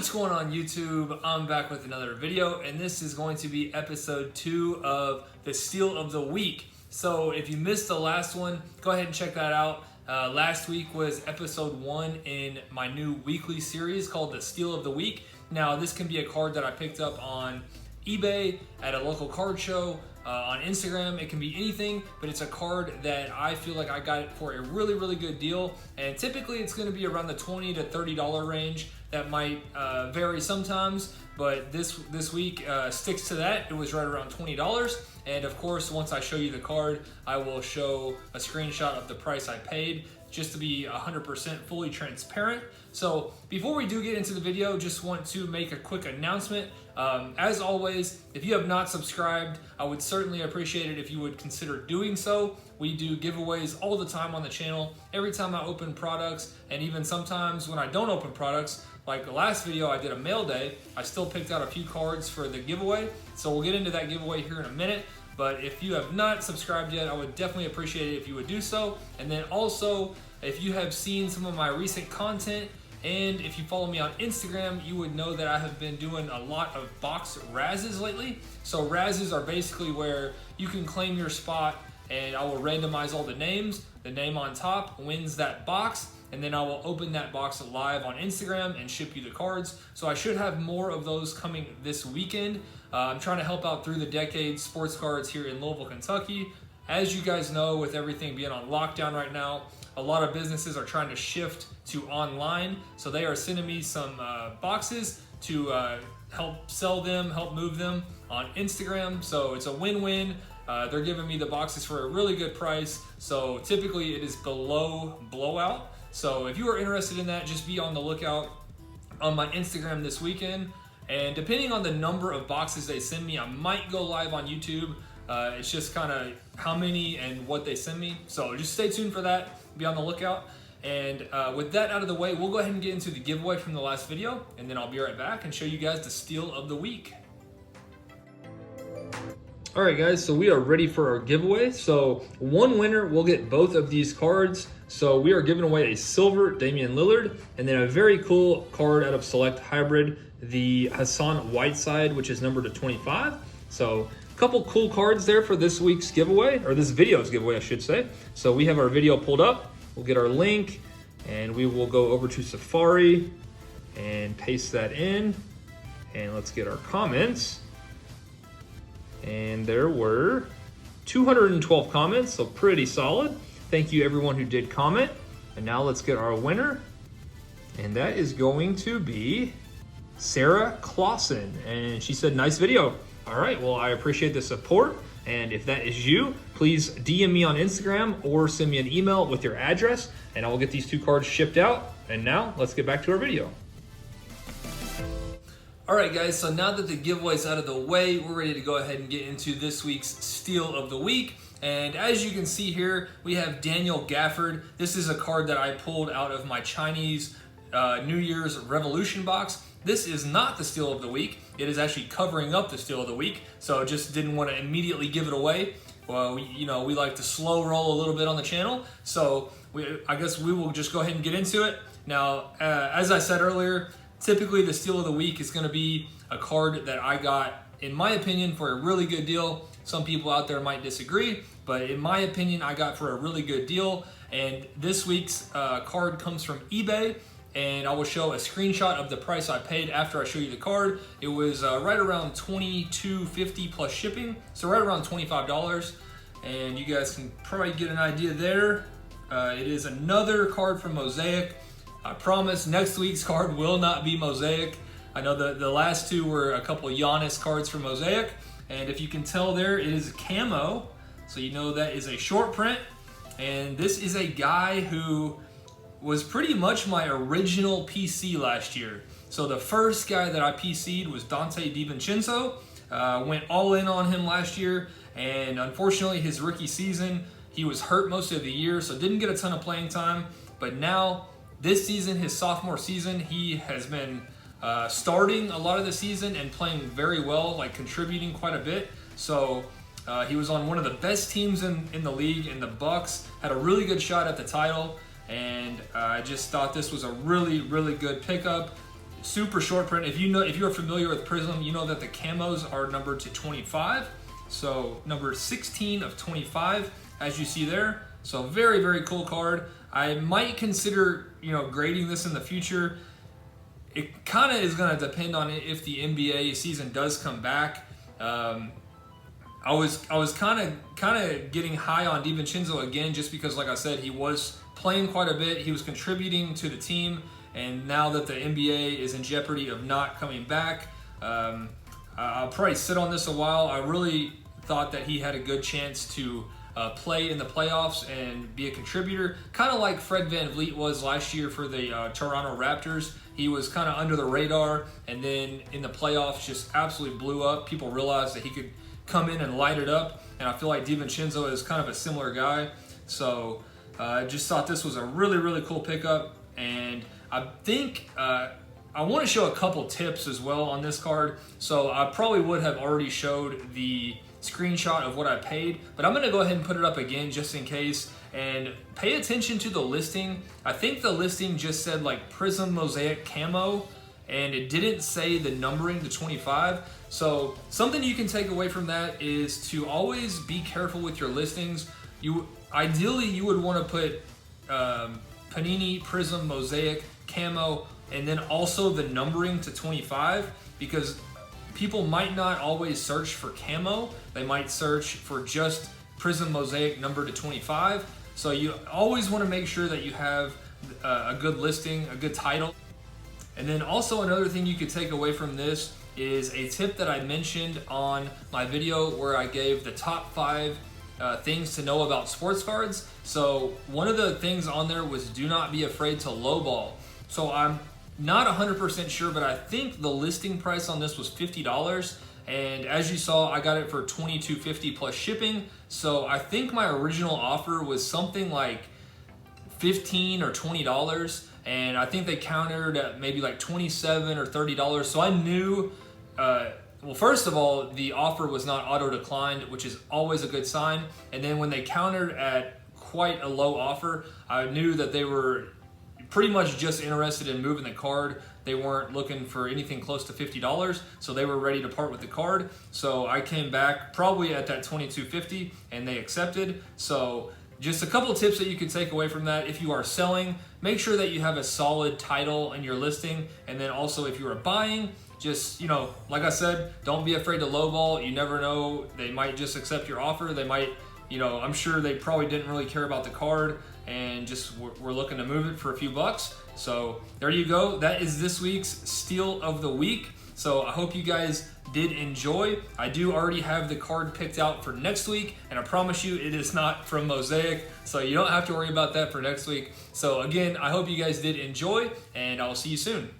What's going on YouTube? I'm back with another video, and this is going to be episode 2 of the Steal of the Week. So if you missed the last one, go ahead and check that out. Last week was episode 1 in my new weekly series called the Steal of the Week. Now this can be a card that I picked up on eBay, at a local card show, on Instagram. It can be anything, but it's a card that I feel like I got it for a really good deal, and typically it's going to be around the $20 to $30 range. That might vary sometimes, but this week sticks to that. It was right around $20, and of course once I show you the card, I will show a screenshot of the price I paid, just to be 100% fully transparent. So before we do get into the video, just want to make a quick announcement. As always, if you have not subscribed, I would certainly appreciate it if you would consider doing so. We do giveaways all the time on the channel, every time I open products, and even sometimes when I don't open products. Like the last video I did a mail day, I still picked out a few cards for the giveaway. So we'll get into that giveaway here in a minute. But if you have not subscribed yet, I would definitely appreciate it if you would do so. And then also, if you have seen some of my recent content, and if you follow me on Instagram, you would know that I have been doing a lot of box razzes lately. So razzes are basically where you can claim your spot, and I will randomize all the names. The name on top wins that box, and then I will open that box live on Instagram and ship you the cards. So I should have more of those coming this weekend. I'm trying to help out Through the Decades sports cards here in Louisville, Kentucky. As you guys know, with everything being on lockdown right now, a lot of businesses are trying to shift to online. So they are sending me some boxes to help sell them, help move them on Instagram. So it's a win-win. They're giving me the boxes for a really good price. So typically it is below blowout. So if you are interested in that, just be on the lookout on my Instagram this weekend. And depending on the number of boxes they send me, I might go live on YouTube. It's just kind of how many and what they send me. So just stay tuned for that. Be on the lookout. And with that out of the way, we'll go ahead and get into the giveaway from the last video, and then I'll be right back and show you guys the Steal of the Week. All right, guys, so we are ready for our giveaway. So one winner will get both of these cards. So we are giving away a silver Damian Lillard, and then a very cool card out of Select Hybrid, the Hassan Whiteside, which is numbered to 25. So a couple cool cards there for this week's giveaway, or this video's giveaway, I should say. So we have our video pulled up. We'll get our link, and we will go over to Safari and paste that in. And let's get our comments. And there were 212 comments, so pretty solid. Thank you everyone who did comment. And now let's get our winner. And that is going to be Sarah Clausen. And she said, nice video. All right, well, I appreciate the support. And if that is you, please DM me on Instagram or send me an email with your address, and I will get these 2 cards shipped out. And now let's get back to our video. All right, guys, so now that the giveaway's out of the way, we're ready to go ahead and get into this week's Steal of the Week. And as you can see here, we have Daniel Gafford. This is a card that I pulled out of my Chinese New Year's Revolution box. This is not the Steal of the Week. It is actually covering up the Steal of the Week, so just didn't want to immediately give it away. Well, we like to slow roll a little bit on the channel, so I guess we will just go ahead and get into it. Now, as I said earlier, typically the Steal of the Week is going to be a card that I got, in my opinion, for a really good deal. Some people out there might disagree, but in my opinion, I got for a really good deal. And this week's card comes from eBay, and I will show a screenshot of the price I paid after I show you the card. It was right around $22.50 plus shipping, so right around $25. And you guys can probably get an idea there. It is another card from Mosaic. I promise next week's card will not be Mosaic. I know the last 2 were a couple Giannis cards from Mosaic, and if you can tell there, it is camo, so you know that is a short print. And this is a guy who was pretty much my original PC last year. So the first guy that I PC'd was Dante DiVincenzo. Went all in on him last year, and unfortunately his rookie season, he was hurt most of the year, so didn't get a ton of playing time. But now, this season, his sophomore season, he has been starting a lot of the season and playing very well, like contributing quite a bit. So he was on one of the best teams in the league, in the Bucks, had a really good shot at the title. And I just thought this was a really good pickup. super short print. If you're familiar with Prism, you know that the camos are numbered to 25. So number 16 of 25, as you see there. So very, very cool card. I might consider, grading this in the future. It kind of is going to depend on if the NBA season does come back. I was kind of getting high on DiVincenzo again, just because, like I said, he was playing quite a bit. He was contributing to the team, and now that the NBA is in jeopardy of not coming back, I'll probably sit on this a while. I really thought that he had a good chance to play in the playoffs and be a contributor, kind of like Fred VanVleet was last year for the Toronto Raptors. He was kind of under the radar, and then in the playoffs just absolutely blew up. People realized that he could come in and light it up, and I feel like DiVincenzo is kind of a similar guy. So I just thought this was a really, really cool pickup, and I think I want to show a couple tips as well on this card. So I probably would have already showed the screenshot of what I paid, but I'm going to go ahead and put it up again just in case. And pay attention to the listing. I think the listing just said like Prism Mosaic Camo, and it didn't say the numbering to 25. So something you can take away from that is to always be careful with your listings. Ideally you would want to put Panini Prism Mosaic Camo and then also the numbering to 25, because people might not always search for camo. They might search for just Prism Mosaic number to 25. So you always want to make sure that you have a good listing, a good title. And then also another thing you could take away from this is a tip that I mentioned on my video where I gave the top 5 things to know about sports cards. So one of the things on there was do not be afraid to lowball. So I'm not 100% sure, but I think the listing price on this was $50. And as you saw, I got it for $22.50 plus shipping. So I think my original offer was something like $15 or $20. And I think they countered at maybe like $27 or $30. So I knew, well, first of all, the offer was not auto declined, which is always a good sign. And then when they countered at quite a low offer, I knew that they were pretty much just interested in moving the card. They weren't looking for anything close to $50, so they were ready to part with the card. So I came back probably at that $22.50 and they accepted. So just a couple tips that you can take away from that. If you are selling, make sure that you have a solid title in your listing. And then also if you are buying, just, like I said, don't be afraid to lowball. You never know, they might just accept your offer. They might, I'm sure they probably didn't really care about the card and just were looking to move it for a few bucks. So there you go. That is this week's Steal of the Week. So I hope you guys did enjoy. I do already have the card picked out for next week, and I promise you it is not from Mosaic, so you don't have to worry about that for next week. So again, I hope you guys did enjoy, and I'll see you soon.